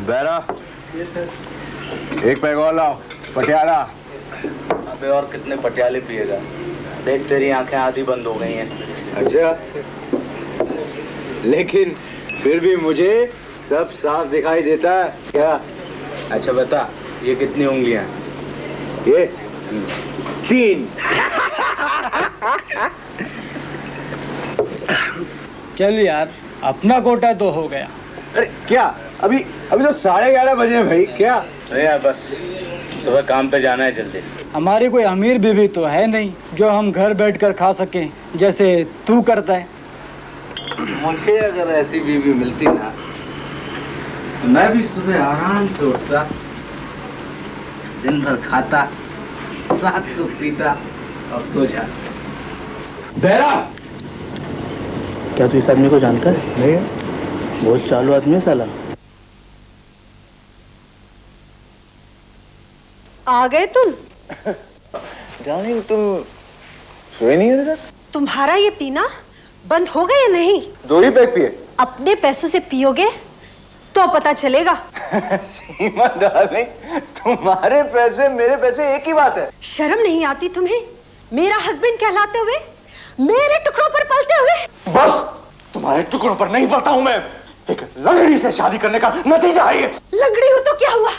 बैरा, ये सर। एक पैग और लाओ, पटियाला। अबे और कितने पटियाले पिएगा? देख तेरी आंखें आधी बंद हो गई हैं। अच्छा, लेकिन फिर भी मुझे सब साफ दिखाई देता है क्या? अच्छा बता, ये कितनी उंगलियां? ये 3। चल यार, अपना कोटा तो हो गया। अरे क्या, अभी तो 11:30 बजे हैं भाई। क्या? अरे यार बस, सुबह काम पे जाना है जल्दी। हमारी कोई अमीर बीवी तो है नहीं जो हम घर बैठकर खा सकें जैसे तू करता है। मुझे अगर ऐसी बीवी मिलती ना, तो मैं भी सुबह आराम से उठता, दिन भर खाता, रात को पीता और सो जाता। बैरा, क्या तू इस आदमी को जानता है? नहीं। बहुत चालू आदमी है साला। आ गए तुम? जानी तुम सोए नहीं हो? तुम्हारा ये पीना बंद हो गया या नहीं? 2 ही पैक पिए। अपने पैसों से पियोगे तो पता चलेगा। सीमा डार्लिंग, तुम्हारे पैसे मेरे पैसे एक ही बात है। शर्म नहीं आती तुम्हें? मेरा हस्बैंड कहलाते हुए, मेरे टुकड़ों पर पलते हुए। बस, तुम्हारे टुकड़ों पर नहीं पलता हूं मैं। एक लंगड़ी से शादी करने का नतीजा है ये। लंगड़ी हूं तो क्या हुआ?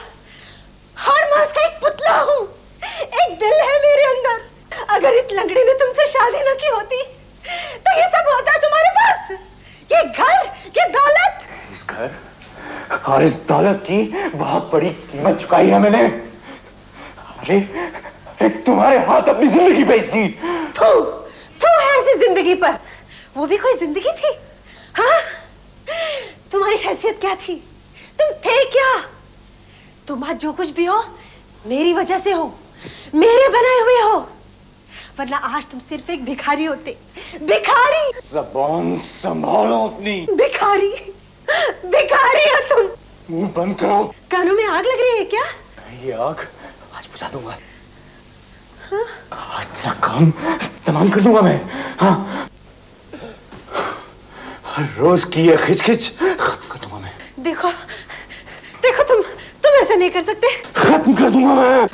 हाड़ मांस का एक पुतला हूं। एक दिल है मेरे अंदर। अगर इस लंगड़ी ने तुमसे शादी न की होती तो ये सब होता तुम्हारे पास। ये घर, ये दौलत। इस घर और इस दौलत की बहुत बड़ी कीमत चुकाई है मैंने। अरे तुम्हारे हाथ अपनी जिंदगी बेच दी। तू है ऐसी जिंदगी पर। वो भी कोई जिंदगी थी? हाँ? तुम्हारी हैसियत क्या थी? तुम थे क्या? तुम आज जो कुछ भी हो मेरी वजह से हो, मेरे बनाए हुए हो, वरना आज तुम सिर्फ एक भिखारी होते। भिखारी। ज़बान संभालो अपनी। भिखारी, भिखारी हो तुम। मुंह बंद करो। कानों में आग लग रही है क्या? ये आग आज बुझा दूंगा। हाँ? आज तेरा काम तमाम कर दूंगा मैं। हाँ? हर रोज की ये खिचखिच खत्म कर दूंगा मैं। देखो तुम ऐसा नहीं कर सकते। खत्म कर दूंगा मैं।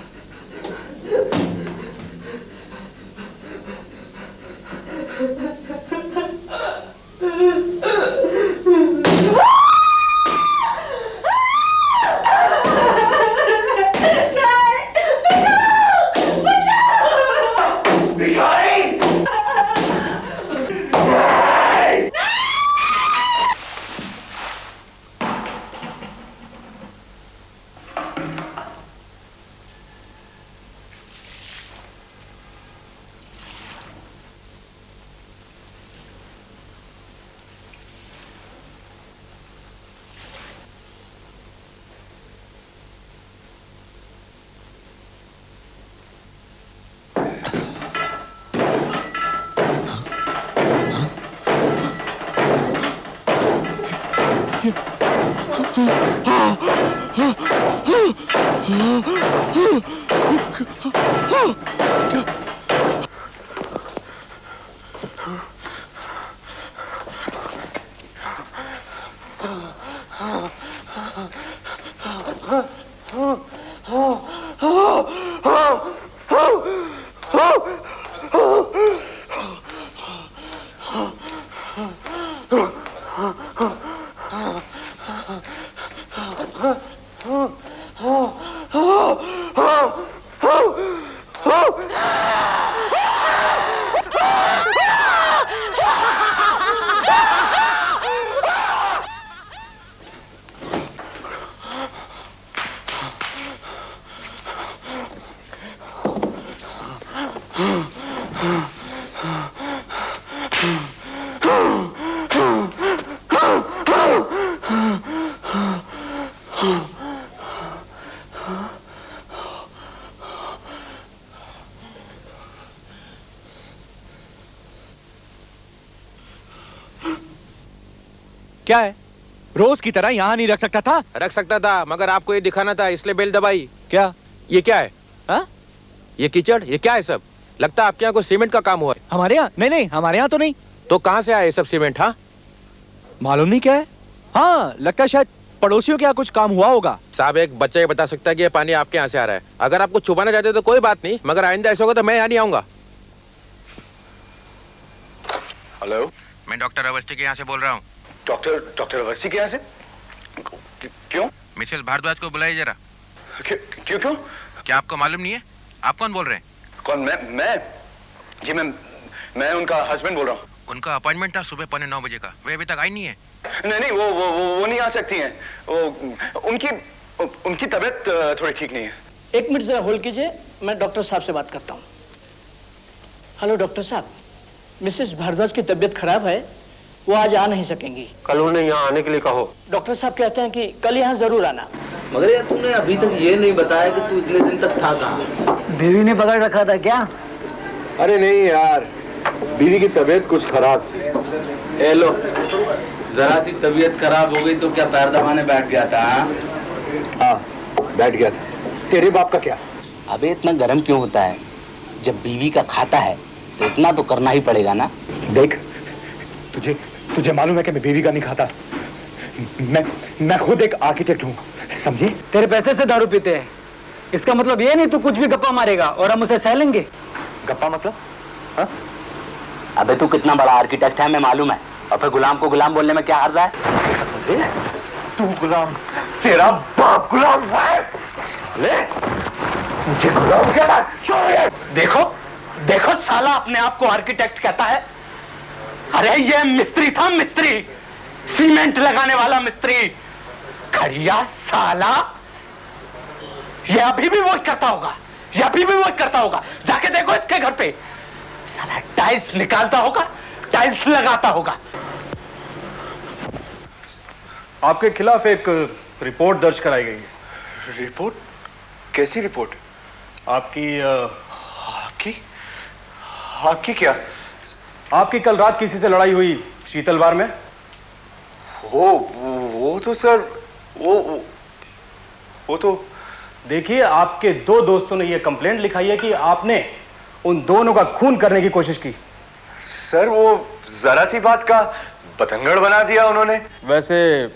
क्या है? रोज की तरह यहाँ नहीं रख सकता था? रख सकता था, मगर आपको ये दिखाना था, इसलिए बेल दबाई। क्या? ये क्या है? हा? ये कीचड़, ये क्या है सब? लगता है आपके यहाँ कोई सीमेंट का काम हुआ है। हमारे यहाँ? नहीं, हमारे यहाँ तो नहीं। तो कहाँ से आया ये सब सीमेंट? हाँ, मालूम नहीं क्या है। हाँ, लगता है शायद पड़ोसियों के यहाँ कुछ काम हुआ होगा। साहब एक बच्चा ही बता सकता है कि ये पानी आपके यहाँ से आ रहा है। अगर आपको छुपाना चाहते हो तो कोई बात नहीं, मगर आइंदा ऐसा होगा तो मैं यहाँ नहीं आऊंगा। हेलो, मैं डॉक्टर अवस्थी के यहाँ से बोल रहा हूँ। डॉक्टर अवस्थी के यहाँ से? क्यों? मिसेस भारद्वाज को बुलाइए जरा। क्यों क्यों? क्या आपको मालूम नहीं है? आप कौन बोल रहे हैं? कौन? मैं जी मैं उनका हस्बैंड बोल रहा हूँ। उनका अपॉइंटमेंट था सुबह 9:15 का, वे अभी तक आई नहीं है। नहीं, वो नहीं आ सकती हैं। वो उनकी तबीयत थोड़ी ठीक नहीं है। एक मिनट जरा होल्ड कीजिए, मैं डॉक्टर साहब से बात करता हूँ। हेलो डॉक्टर साहब, मिसेस भारद्वाज की तबीयत खराब है, वो आज आ नहीं सकेंगी। कल उन्हें यहाँ आने के लिए कहो। डॉक्टर साहब कहते हैं कि कल यहाँ जरूर आना। मगर यार तूने अभी तक ये नहीं बताया कि तू इतने दिन तक था कहाँ? बीवी ने पकड़ रखा था क्या? अरे नहीं यार, बीवी की तबीयत कुछ खराब थी। ए लो, जरा सी तबीयत खराब हो गई तो क्या पैर दबाने बैठ गया था? हाँ, बैठ गया था। तेरे बाप का क्या? अबे इतना गर्म क्यों होता है? जब बीवी का खाता है तो इतना तो करना ही पड़ेगा ना। देख, तुझे मालूम है कि मैं बीवी का नहीं खाता। मैं खुद एक आर्किटेक्ट हूँ, समझी? तेरे पैसे से दारू पीते हैं, इसका मतलब ये नहीं तू कुछ भी गप्पा मारेगा और हम उसे सह लेंगे। गप्पा मतलब? हाँ? अबे तू कितना बड़ा आर्किटेक्ट है मैं मालूम है, और फिर गुलाम को गुलाम बोलने में क्या हर्ज है? तू गुलाम, तेरा बाप गुलाम है। ले, मुझे गुलाम कहना छोड़। देखो साला अपने आप को आर्किटेक्ट कहता है। अरे ये मिस्त्री था, मिस्त्री, सीमेंट लगाने वाला मिस्त्री। खड़िया साला, ये अभी भी वर्क करता होगा। जाके देखो इसके घर पे, साला टाइल्स निकालता होगा, टाइल्स लगाता होगा। आपके खिलाफ एक रिपोर्ट दर्ज कराई गई है। रिपोर्ट? कैसी रिपोर्ट? आपकी क्या? आपकी कल रात किसी से लड़ाई हुई शीतल बार में। वो तो सर, वो तो देखिए, आपके दो दोस्तों ने यह कंप्लेंट लिखाई है कि आपने उन दोनों का खून करने की कोशिश की। सर, वो जरा सी बात का बतंगड़ बना दिया उन्होंने। वैसे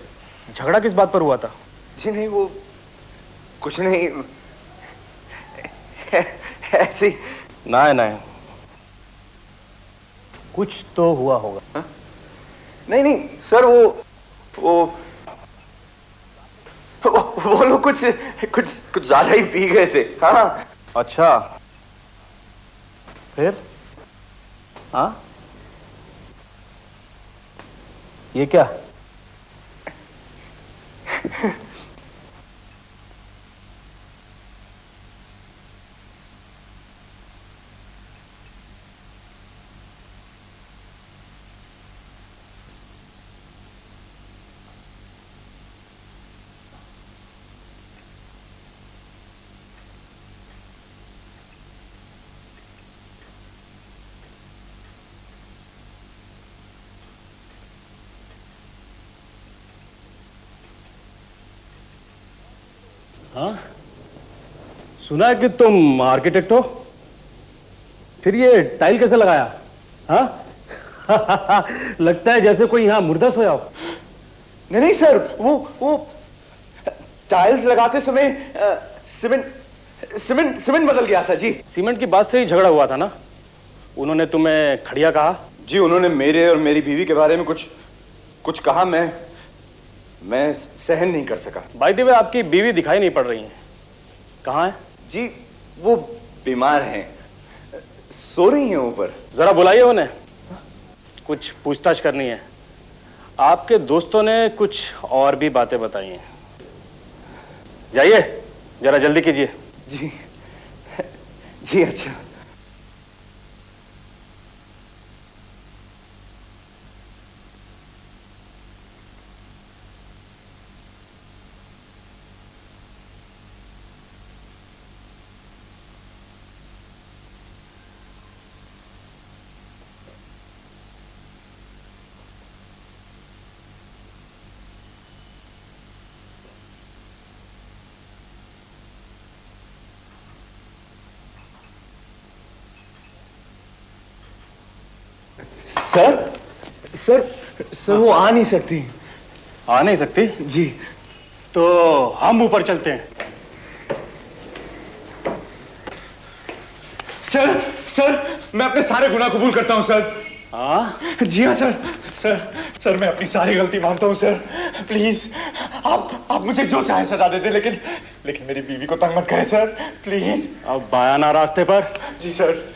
झगड़ा किस बात पर हुआ था? जी नहीं, वो कुछ नहीं, ऐसे। नहीं, कुछ तो हुआ होगा। हा? नहीं सर, वो लोग कुछ ज्यादा ही पी गए थे। हाँ। अच्छा, फिर? हाँ, ये क्या? हाँ, सुना है कि तुम आर्किटेक्ट हो, फिर ये टाइल कैसे लगाया? हाँ? लगता है जैसे कोई यहाँ मुर्दा सोया हो। नहीं सर, वो टाइल्स लगाते समय सीमेंट बदल गया था जी। सीमेंट की बात से ही झगड़ा हुआ था ना? उन्होंने तुम्हें खड़िया कहा? जी, उन्होंने मेरे और मेरी बीवी के बारे में कुछ कहा। मैं सहन नहीं कर सका। बाय द वे, आपकी बीवी दिखाई नहीं पड़ रही है, कहाँ है? जी, वो बीमार हैं, सो रही हैं ऊपर। जरा बुलाइए उन्हें, कुछ पूछताछ करनी है। आपके दोस्तों ने कुछ और भी बातें बताई हैं। जाइए, जरा जल्दी कीजिए। जी अच्छा। सर वो आ नहीं सकती। आ नहीं सकती? जी। तो हम ऊपर चलते हैं। सर सर, मैं अपने सारे गुनाह कबूल करता हूँ सर। हाँ? जी हाँ सर। सर मैं अपनी सारी गलती मानता हूँ सर। प्लीज आप मुझे जो चाहे सजा दे दे, लेकिन मेरी बीवी को तंग मत करें सर, प्लीज। अब बयाना रास्ते पर। जी सर,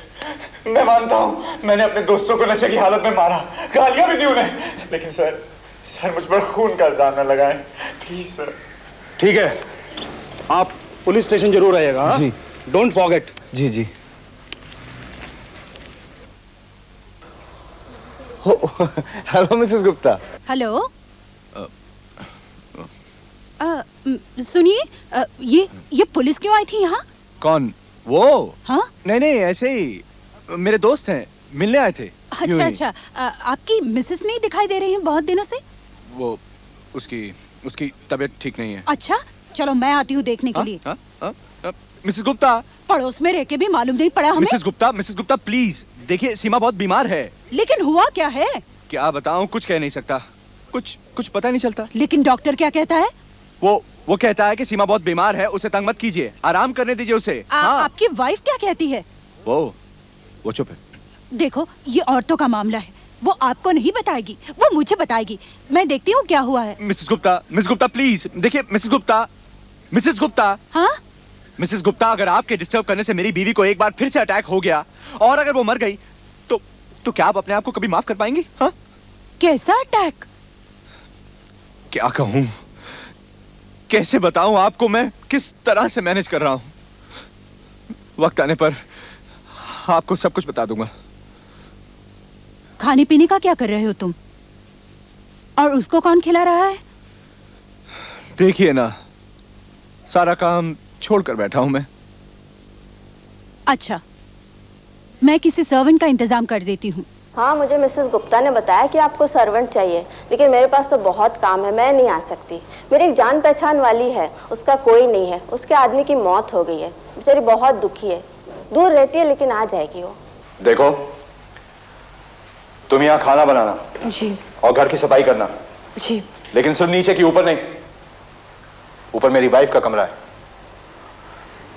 मैं मानता हूँ मैंने अपने दोस्तों को नशे की हालत में मारा, गालियां भी दी उन्हें, लेकिन सर मुझ पर खून का इल्जाम न लगाएं, प्लीज सर। ठीक है, आप पुलिस स्टेशन जरूर आइएगा। जी। Don't forget. जी जी। Hello Mrs Gupta. हेलो। सुनिए, ये पुलिस क्यों आई थी यहाँ? कौन? वो? हाँ? नहीं ऐसे ही मेरे दोस्त हैं, मिलने आए थे। यूं ही। अच्छा, आपकी मिसेस नहीं दिखाई दे रही हैं बहुत दिनों से? वो उसकी तबीयत ठीक नहीं है। अच्छा, चलो मैं आती हूँ देखने के लिए। मिसेस गुप्ता। पड़ोस में रह के भी मालूम नहीं पड़ा हमें। मिसेस गुप्ता प्लीज देखिए, सीमा बहुत बीमार है। लेकिन हुआ क्या है? क्या बताऊं, कुछ कह नहीं सकता, कुछ पता नहीं चलता। लेकिन डॉक्टर क्या कहता है? वो कहता है कि सीमा बहुत बीमार है, उसे तंग मत कीजिए, आराम करने दीजिए उसे। हाँ। आपकी वाइफ क्या कहती है? वो चुप है। देखो, ये औरतों का मामला है, वो आपको नहीं बताएगी, वो मुझे बताएगी। मैं देखती हूँ क्या हुआ है। मिसेस गुप्ता प्लीज देखिए। मिसेस गुप्ता। हाँ? मिसेस गुप्ता, अगर आपके डिस्टर्ब करने से मेरी बीवी को एक बार फिर से अटैक हो गया और अगर वो मर गई तो क्या आप अपने आप को कभी माफ कर पाएंगी? हाँ? कैसा अटैक? क्या कहूं, कैसे बताऊं आपको मैं किस तरह से मैनेज कर रहा हूं। वक्त आने पर आपको सब कुछ बता दूंगा। खाने पीने का क्या कर रहे हो तुम? और उसको कौन खिला रहा है? देखिए ना, सारा काम छोड़कर बैठा हूं मैं। अच्छा, मैं किसी सर्वेंट का इंतजाम कर देती हूँ। हाँ, मुझे मिसेस गुप्ता ने बताया कि आपको सर्वेंट चाहिए, लेकिन मेरे पास तो बहुत काम है, मैं नहीं आ सकती। मेरी एक जान पहचान वाली है, उसका कोई नहीं है, उसके आदमी की मौत हो गई है, बेचारी बहुत दुखी है, दूर रहती है लेकिन आ जाएगी वो। देखो, तुम यहाँ खाना बनाना जी और घर की सफाई करना जी, लेकिन सिर्फ नीचे की, ऊपर नहीं। ऊपर मेरी वाइफ का कमरा है,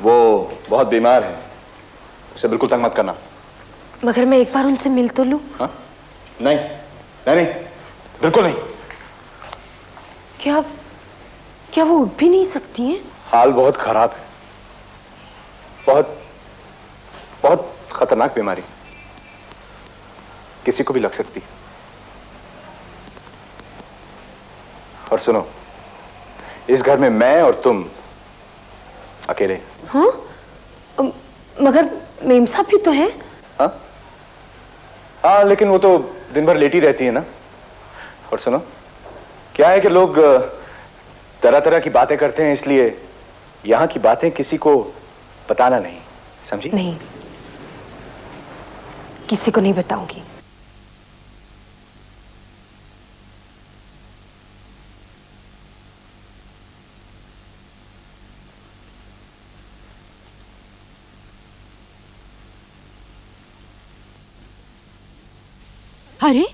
वो बहुत बीमार है, उसे बिल्कुल तंग मत करना। मगर मैं एक बार उनसे मिल तो लूं? हाँ? नहीं, बिल्कुल नहीं। क्या वो उठ भी नहीं सकती हैं? हाल बहुत खराब है, बहुत खतरनाक बीमारी, किसी को भी लग सकती है। और सुनो, इस घर में मैं और तुम अकेले। हाँ? मगर मेम साहब भी तो है। हाँ, लेकिन वो तो दिन भर लेटी रहती है ना। और सुनो, क्या है कि लोग तरह तरह की बातें करते हैं, इसलिए यहाँ की बातें किसी को बताना नहीं, समझी? नहीं, किसी को नहीं बताऊंगी। अरे,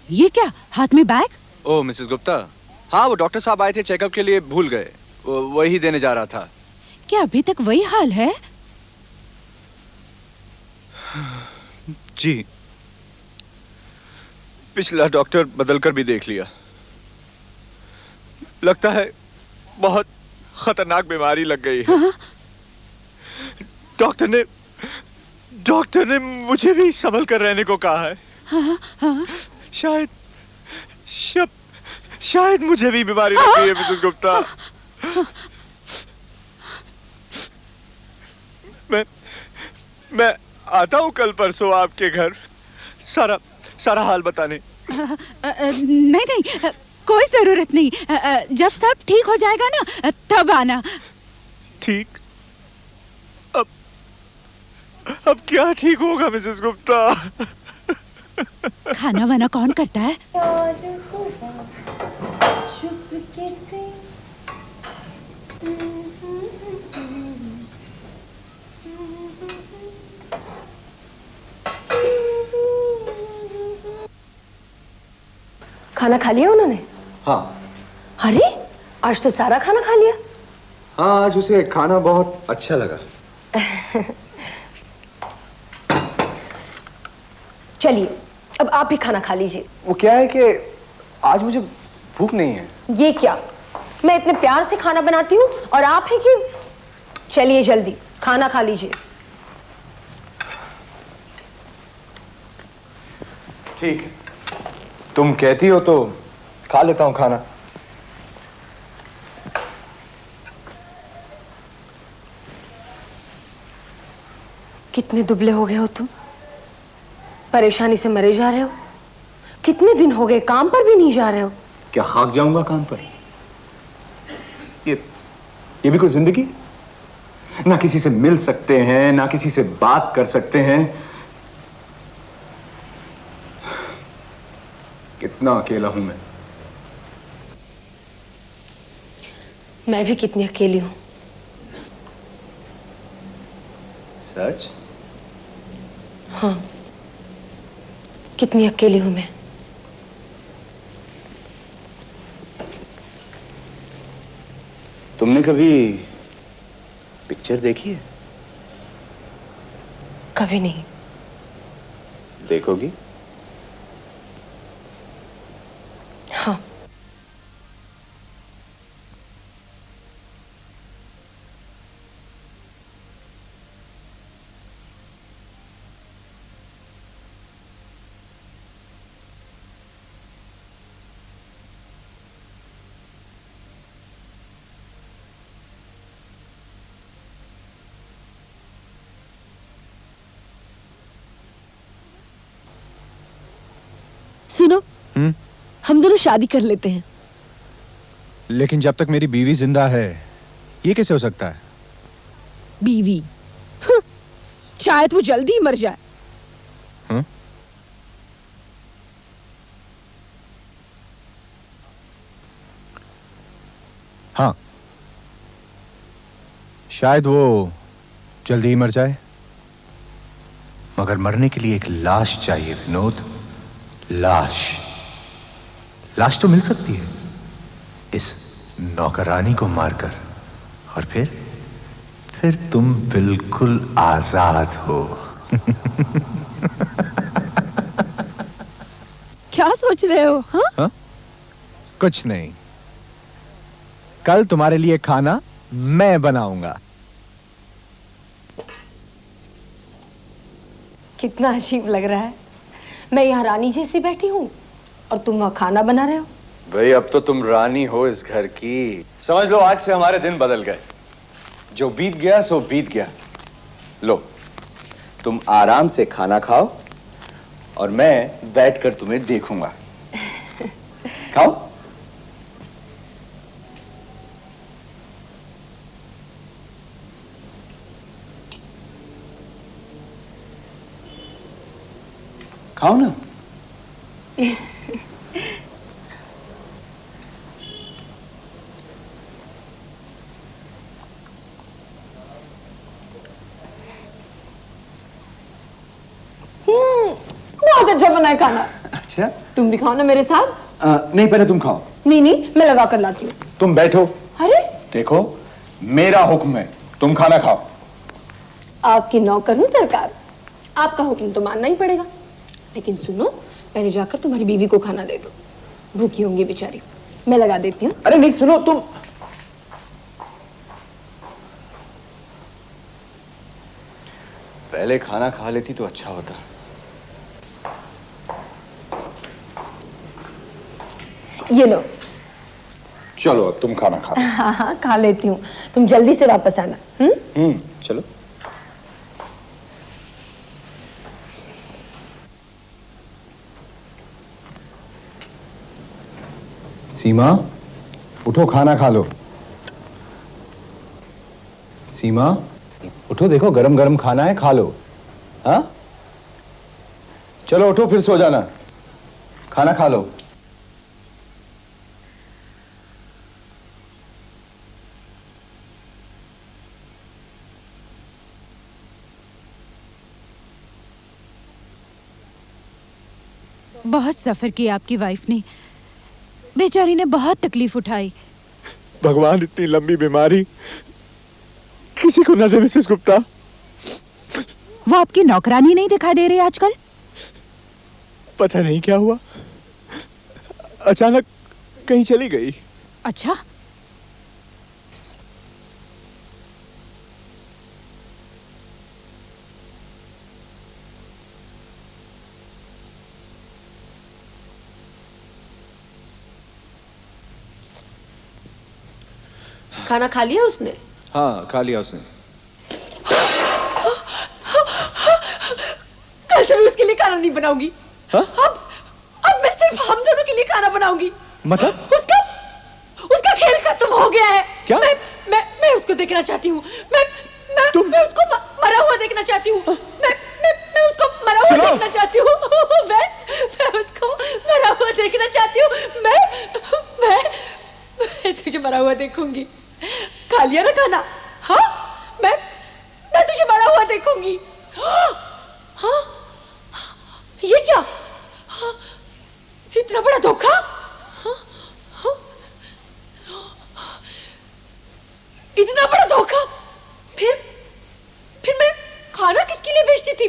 ये क्या हाथ में बैग? ओ मिसेस गुप्ता, हाँ वो डॉक्टर साहब आए थे चेकअप के लिए, भूल गए, वही देने जा रहा था। क्या अभी तक वही हाल है? जी, पिछला डॉक्टर बदलकर भी देख लिया, लगता है बहुत खतरनाक बीमारी लग गई है। हाँ? डॉक्टर ने मुझे भी संभल कर रहने को कहा है। हाँ? शायद मुझे भी बीमारी लग गई है मिसेस गुप्ता। मैं आता हूँ कल परसों आपके घर सारा हाल बताने। नहीं, कोई जरूरत नहीं। जब सब ठीक हो जाएगा ना तब आना। ठीक? अब क्या ठीक होगा मिसेस गुप्ता? खाना वाना कौन करता है? खाना खा लिया उन्होंने? हाँ। अरे, आज तो सारा खाना खा लिया। हाँ, आज उसे खाना बहुत अच्छा लगा। चलिए अब आप भी खाना खा लीजिए। वो क्या है कि आज मुझे भूख नहीं है। ये क्या, मैं इतने प्यार से खाना बनाती हूँ और आप है कि। चलिए जल्दी खाना खा लीजिए। ठीक है, तुम कहती हो तो खा लेता हूं खाना। कितने दुबले हो गए हो तुम, परेशानी से मरे जा रहे हो। कितने दिन हो गए काम पर भी नहीं जा रहे हो। क्या खाक जाऊंगा काम पर? ये भी कोई जिंदगी? ना किसी से मिल सकते हैं, ना किसी से बात कर सकते हैं। कितना अकेला हूं मैं भी कितनी अकेली हूं। सच? हाँ, कितनी अकेली हूं मैं। तुमने कभी पिक्चर देखी है? कभी नहीं। देखोगी? हाँ। सुनो, हम दोनों शादी कर लेते हैं। लेकिन जब तक मेरी बीवी जिंदा है, ये कैसे हो सकता है? बीवी? शायद वो जल्दी ही मर जाए। हाँ, शायद वो जल्दी ही मर जाए, मगर मरने के लिए एक लाश चाहिए विनोद। लाश तो मिल सकती है इस नौकरानी को मारकर, और फिर तुम बिल्कुल आजाद हो। क्या सोच रहे हो? हाँ? कुछ नहीं, कल तुम्हारे लिए खाना मैं बनाऊंगा। कितना अजीब लग रहा है, मैं यहाँ रानी जैसी बैठी हूँ और तुम वहाँ खाना बना रहे हो। भाई, अब तो तुम रानी हो इस घर की। समझ लो आज से हमारे दिन बदल गए। जो बीत गया सो बीत गया। लो, तुम आराम से खाना खाओ और मैं बैठकर तुम्हें देखूंगा। खाओ। खाओ ना। बहुत अच्छा बना है खाना। अच्छा, तुम भी खाओ ना मेरे साथ। नहीं, पहले तुम खाओ। नहीं, मैं लगा कर लाती हूँ। तुम बैठो। अरे देखो, मेरा हुक्म है, तुम खाना खाओ। आपकी नौकर हूँ सरकार, आपका हुक्म तो मानना ही पड़ेगा। लेकिन सुनो, पहले जाकर तुम्हारी बीवी को खाना दे दो, भूखी होंगी बेचारी। मैं लगा देती हूँ। अरे नहीं, सुनो तुम। पहले खाना खा लेती तो अच्छा होता। ये लो। चलो अब तुम खाना खा लो। हाँ, खा लेती हूँ। तुम जल्दी से वापस आना। चलो। सीमा, उठो, खाना खा लो। सीमा, उठो, देखो गरम गरम खाना है, खा लो। हाँ, चलो उठो, फिर सो जाना। खाना खा लो। बहुत सफर किया आपकी वाइफ ने, बेचारी ने बहुत तकलीफ उठाई। भगवान इतनी लंबी बीमारी किसी को न दे मिसेस गुप्ता। वो आपकी नौकरानी नहीं दिखाई दे रही आजकल? पता नहीं क्या हुआ, अचानक कहीं चली गई। अच्छा, खाना खा लिया उसने? हाँ, खा लिया उसने। कल से मैं उसके लिए खाना नहीं बनाऊंगी। हाँ? अब मैं सिर्फ हम दोनों के लिए खाना बनाऊंगी। मतलब? उसका खेल खत्म हो गया है। क्या? मैं उसको देखना चाहती हूँ। मैं उसको मरा हुआ देखना चाहती हूँ। मैं उसको मरा हुआ देखना चाहती हूँ। मैं उसको मरा हुआ देखना चाहती हूँ। मैं तुझे मरा हुआ देखूंगी। खा लिया ना खाना? हाँ, मैं तुझे मरा हुआ देखूंगी। हाँ, ये क्या? हाँ, इतना बड़ा धोखा? हाँ, हाँ, इतना बड़ा धोखा? फिर मैं खाना किसके लिए बेचती थी?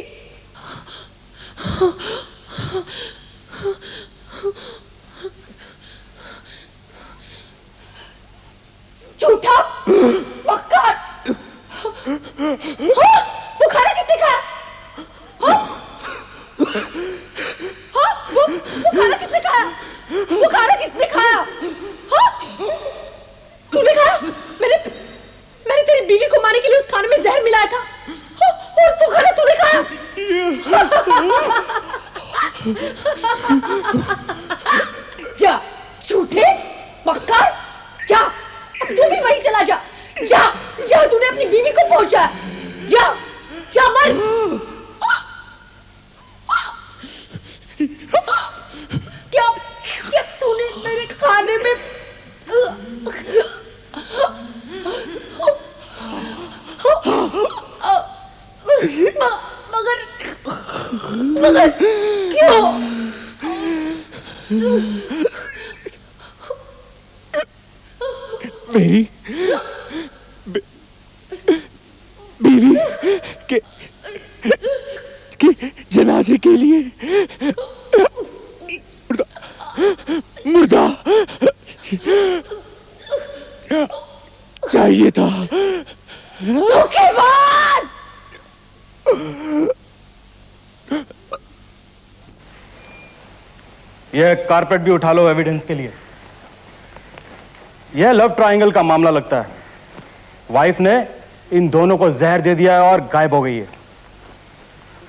झूठा, मक्कार। हाँ, वो खाना किसने खाया? हाँ, वो खाना किसने खाया? वो खाना किसने खाया? हाँ, तूने खाया? मैंने तेरी बीवी को मारने के लिए उस खाने में जहर मिलाया था। हाँ, और तू खाना तूने खाया? जा, झूठे, मक्कार, जा। तू भी वहीं चला जा। जा, तूने अपनी बीवी को पहुंचा। जा मर। क्या तूने मेरे खाने में मगर क्यों? मेरी बीवी के जनाजे के लिए मुर्दा चाहिए था। धोखेबाज! यह कारपेट भी उठा लो एविडेंस के लिए। यह लव ट्रायंगल का मामला लगता है। वाइफ ने इन दोनों को जहर दे दिया है और गायब हो गई है।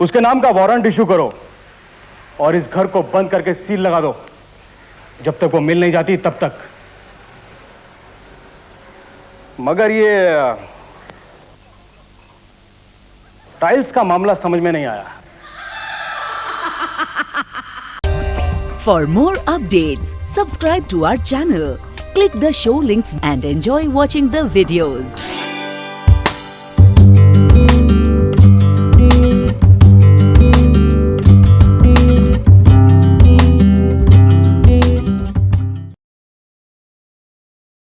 उसके नाम का वारंट इशू करो और इस घर को बंद करके सील लगा दो। जब तक वो मिल नहीं जाती तब तक। मगर ये टाइल्स का मामला समझ में नहीं आया। For more updates, subscribe to our channel, click the show links and enjoy watching the videos.